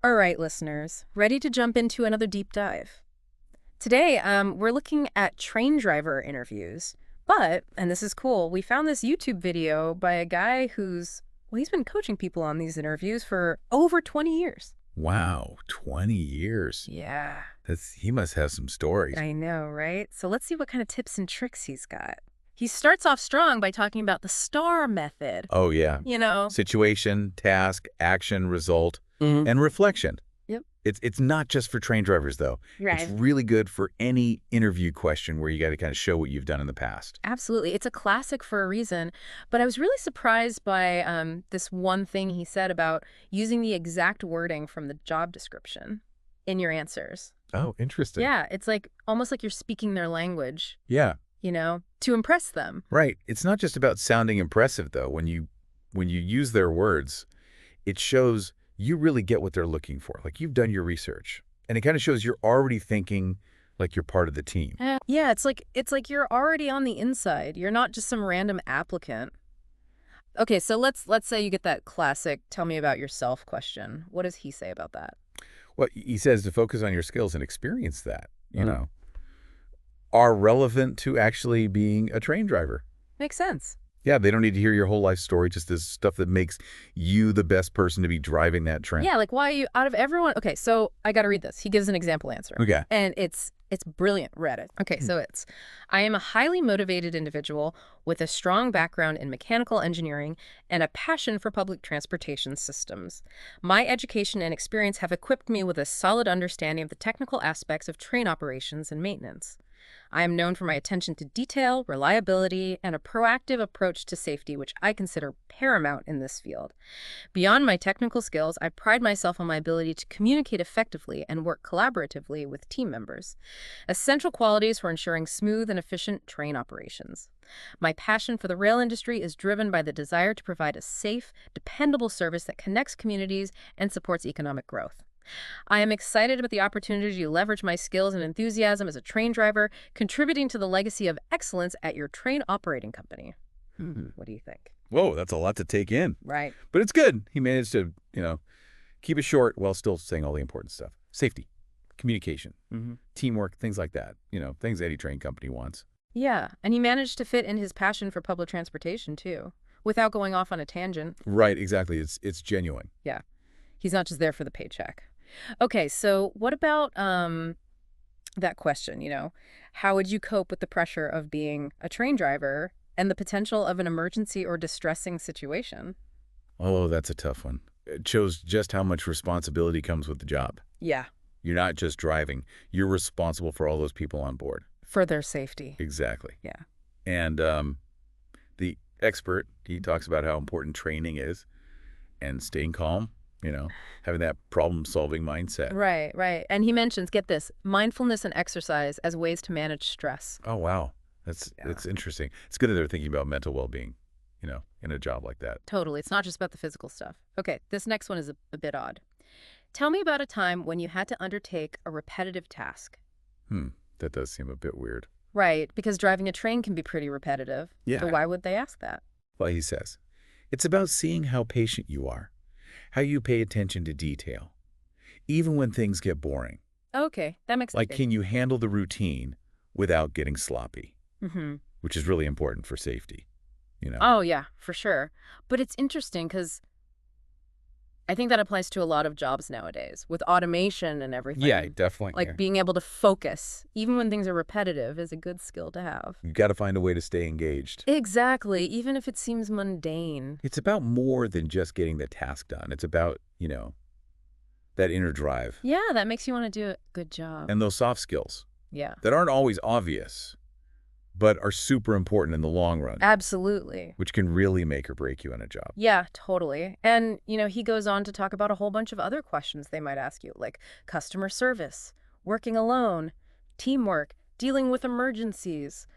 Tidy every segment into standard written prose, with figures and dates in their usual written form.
All right, listeners, ready to jump into another deep dive? Today, we're looking at train driver interviews. But, and this is cool, we found this YouTube video by a guy he's been coaching people on these interviews for over 20 years. Wow, 20 years. Yeah, He must have some stories. I know, right? So let's see what kind of tips and tricks he's got. He starts off strong by talking about the STAR method. Oh, yeah. You know? Situation, task, action, result, Mhm. and reflection. Yep. It's not just for train drivers, though. Right. It's really good for any interview question where you got to kind of show what you've done in the past. Absolutely. It's a classic for a reason. But I was really surprised by this one thing he said about using the exact wording from the job description in your answers. Oh, interesting. Yeah, it's like almost like you're speaking their language, Yeah, to impress them. right. It's not just about sounding impressive, though. When you use their words, it shows you really get what they're looking for. Like you've done your research. And it kind of shows you're already thinking like you're part of the team. Yeah, it's like you're already on the inside. You're not just some random applicant. Okay, so let's say you get that classic "tell me about yourself" question. What does he say about that? Well, he says to focus on your skills and experience that, are relevant to actually being a train driver. Makes sense. Yeah, they don't need to hear your whole life story, just this stuff that makes you the best person to be driving that train. Yeah, like why are you out of everyone? Okay, so I got to read this. He gives an example answer. Okay. And it's brilliant. Read it. Okay, so I am a highly motivated individual with a strong background in mechanical engineering and a passion for public transportation systems. My education and experience have equipped me with a solid understanding of the technical aspects of train operations and maintenance. I am known for my attention to detail, reliability, and a proactive approach to safety, which I consider paramount in this field. Beyond my technical skills, I pride myself on my ability to communicate effectively and work collaboratively with team members, essential qualities for ensuring smooth and efficient train operations. My passion for the rail industry is driven by the desire to provide a safe, dependable service that connects communities and supports economic growth. I am excited about the opportunity to leverage my skills and enthusiasm as a train driver, contributing to the legacy of excellence at your train operating company. What do you think? Whoa, that's a lot to take in. Right. But it's good. He managed to, keep it short while still saying all the important stuff. Safety, communication, teamwork, things like that. Things any train company wants. Yeah, and he managed to fit in his passion for public transportation, too, without going off on a tangent. Right, exactly. It's genuine. Yeah. He's not just there for the paycheck. Okay, so what about that question, how would you cope with the pressure of being a train driver and the potential of an emergency or distressing situation? Oh, that's a tough one. It shows just how much responsibility comes with the job. Yeah, You're not just driving. You're responsible for all those people on board. for their safety. Exactly. Yeah. And the expert, he talks about how important training is and staying calm, having that problem-solving mindset. Right, right. And he mentions, get this, mindfulness and exercise as ways to manage stress. Oh, wow. That's interesting. It's good that they're thinking about mental well-being, in a job like that. Totally. It's not just about the physical stuff. Okay, this next one is a bit odd. Tell me about a time when you had to undertake a repetitive task. That does seem a bit weird. Right, because driving a train can be pretty repetitive. Yeah. So why would they ask that? Well, he says, it's about seeing how patient you are, how you pay attention to detail, even when things get boring. Okay, that makes Like, sense. can you handle the routine without getting sloppy, Mm-hmm. which is really important for safety, Oh, yeah, for sure. But it's interesting because I think that applies to a lot of jobs nowadays with automation and everything. Yeah, definitely. Like being able to focus, even when things are repetitive, is a good skill to have. You got to find a way to stay engaged. Exactly, even if it seems mundane. It's about more than just getting the task done. It's about, that inner drive Yeah, that makes you want to do a good job. and those soft skills Yeah, that aren't always obvious, but are super important in the long run, absolutely. which can really make or break you in a job. Yeah, totally. And, he goes on to talk about a whole bunch of other questions they might ask you, like customer service, working alone, teamwork, dealing with emergencies,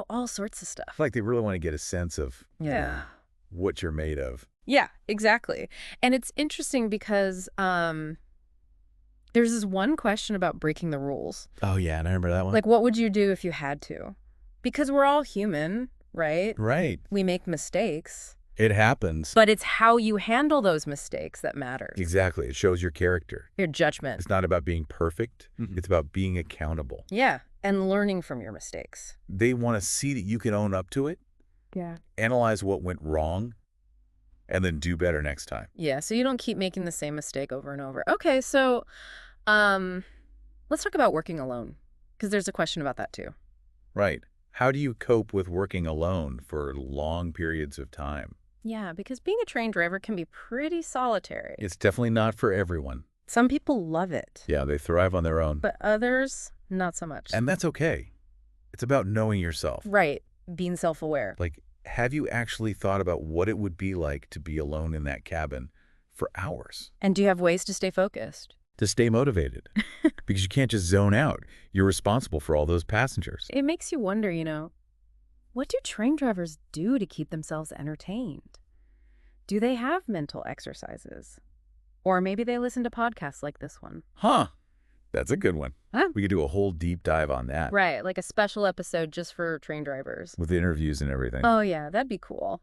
all sorts of stuff. Like they really want to get a sense of Yeah. what you're made of. Yeah, exactly. And it's interesting because there's this one question about breaking the rules. Oh, yeah, and I remember that one. Like, what would you do if you had to? Because we're all human, right? Right. We make mistakes. It happens. But it's how you handle those mistakes that matters. Exactly. It shows your character. Your judgment. It's not about being perfect. It's about being accountable. Yeah, and learning from your mistakes. They want to see that you can own up to it, Yeah. analyze what went wrong, and then do better next time. Yeah, so you don't keep making the same mistake over and over. Okay, so let's talk about working alone, because there's a question about that too. Right. How do you cope with working alone for long periods of time? Yeah, because being a train driver can be pretty solitary. It's definitely not for everyone. Some people love it. Yeah, they thrive on their own. But others, not so much. And that's okay. It's about knowing yourself. Right, being self-aware. Like, have you actually thought about what it would be like to be alone in that cabin for hours? And do you have ways to stay focused? To stay motivated. Because you can't just zone out. You're responsible for all those passengers. It makes you wonder, what do train drivers do to keep themselves entertained? Do they have mental exercises? Or maybe they listen to podcasts like this one. Huh. That's a good one. Huh? We could do a whole deep dive on that. Right, like a special episode just for train drivers. With interviews and everything. Oh, yeah, that'd be cool.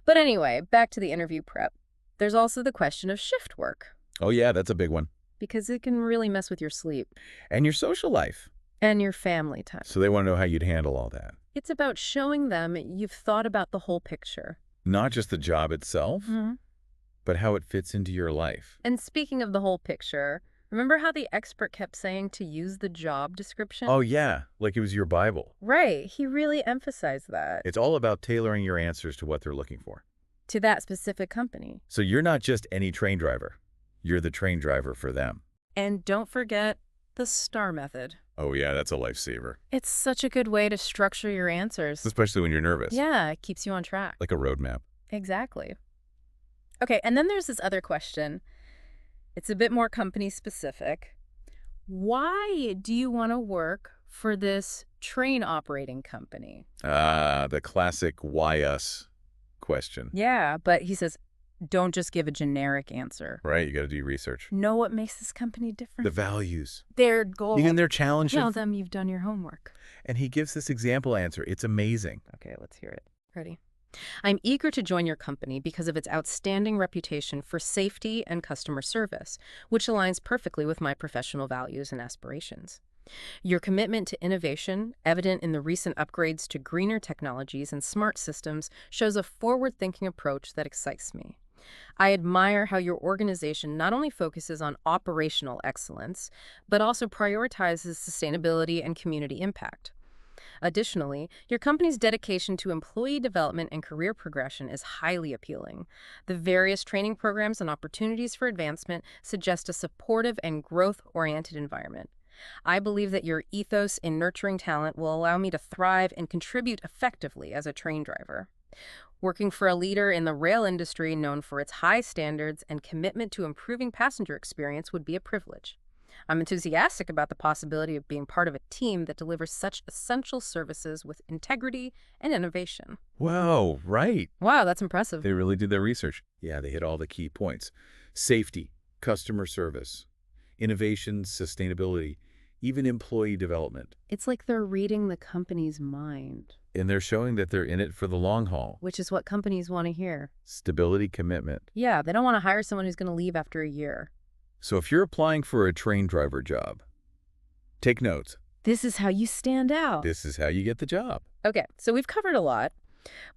But anyway, back to the interview prep. There's also the question of shift work, Oh, yeah, that's a big one. because it can really mess with your sleep And your social life. and your family time. So they want to know how you'd handle all that. It's about showing them you've thought about the whole picture. Not just the job itself, but how it fits into your life. And speaking of the whole picture, remember how the expert kept saying to use the job description? Oh, yeah, like it was your Bible. Right. He really emphasized that It's all about tailoring your answers to what they're looking for. to that specific company. So you're not just any train driver. You're the train driver for them. And don't forget the STAR method. Oh, yeah, that's a lifesaver. It's such a good way to structure your answers. Especially when you're nervous. Yeah, it keeps you on track. Like a roadmap. Exactly. Okay, and then there's this other question. It's a bit more company specific. Why do you want to work for this train operating company? The classic why us question. Yeah, but he says, don't just give a generic answer. Right? You got to do research. Know what makes this company different. The values. Their goal. Even their challenge. Tell them you've done your homework. And he gives this example answer. It's amazing. Okay, let's hear it. Ready? I'm eager to join your company because of its outstanding reputation for safety and customer service, which aligns perfectly with my professional values and aspirations. Your commitment to innovation, evident in the recent upgrades to greener technologies and smart systems, shows a forward-thinking approach that excites me. I admire how your organization not only focuses on operational excellence, but also prioritizes sustainability and community impact. Additionally, your company's dedication to employee development and career progression is highly appealing. The various training programs and opportunities for advancement suggest a supportive and growth-oriented environment. I believe that your ethos in nurturing talent will allow me to thrive and contribute effectively as a train driver. Working for a leader in the rail industry known for its high standards and commitment to improving passenger experience would be a privilege. I'm enthusiastic about the possibility of being part of a team that delivers such essential services with integrity and innovation. Whoa, right. Wow, that's impressive. They really did their research. Yeah, they hit all the key points. Safety, customer service, innovation, sustainability, even employee development. It's like they're reading the company's mind. And they're showing that they're in it for the long haul. Which is what companies want to hear. Stability, commitment. Yeah, they don't want to hire someone who's going to leave after a year. So if you're applying for a train driver job, take notes. This is how you stand out. This is how you get the job. Okay, so we've covered a lot,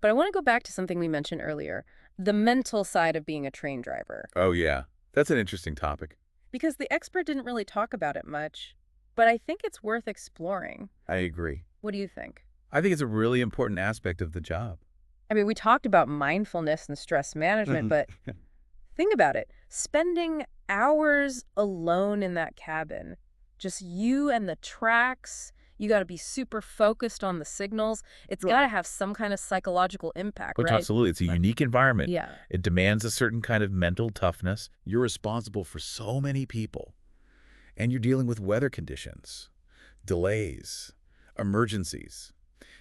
but I want to go back to something we mentioned earlier, the mental side of being a train driver. Oh, yeah. That's an interesting topic. Because the expert didn't really talk about it much, but I think it's worth exploring. I agree. What do you think? I think it's a really important aspect of the job. I mean, we talked about mindfulness and stress management, but think about it. Spending hours alone in that cabin, just you and the tracks, you got to be super focused on the signals. It's got to have some kind of psychological impact, right? Absolutely. It's a unique environment. Yeah. It demands a certain kind of mental toughness. You're responsible for so many people. And you're dealing with weather conditions, delays, emergencies.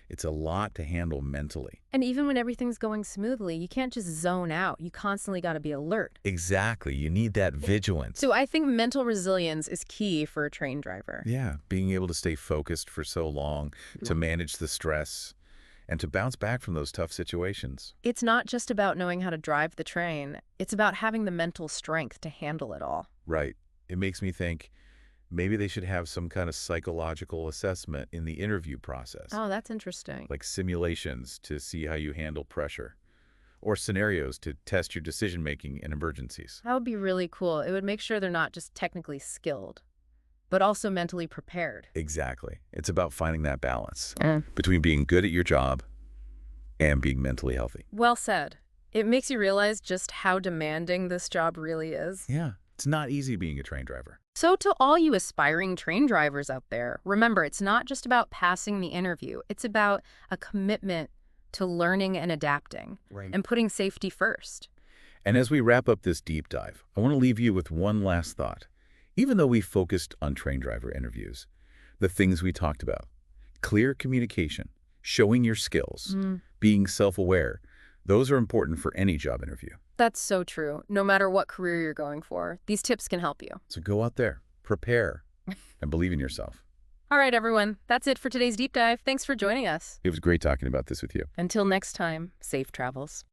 It's a lot to handle mentally. And even when everything's going smoothly, you can't just zone out. You constantly got to be alert. Exactly. You need that vigilance. So I think mental resilience is key for a train driver. Yeah, being able to stay focused for so long, to manage the stress, and to bounce back from those tough situations. It's not just about knowing how to drive the train. It's about having the mental strength to handle it all. Right. It makes me think maybe they should have some kind of psychological assessment in the interview process, Oh, that's interesting. like simulations to see how you handle pressure, or scenarios to test your decision-making in emergencies. That would be really cool. It would make sure they're not just technically skilled, but also mentally prepared. Exactly. It's about finding that balance Mm. between being good at your job and being mentally healthy. Well said. It makes you realize just how demanding this job really is. Yeah, it's not easy being a train driver. So to all you aspiring train drivers out there, remember, it's not just about passing the interview. It's about a commitment to learning and adapting Right. and putting safety first. And as we wrap up this deep dive, I want to leave you with one last thought. Even though we focused on train driver interviews, the things we talked about, clear communication, showing your skills, being self-aware, those are important for any job interview. That's so true. No matter what career you're going for, these tips can help you. So go out there, prepare, and believe in yourself. All right, everyone. That's it for today's deep dive. Thanks for joining us. It was great talking about this with you. Until next time, safe travels.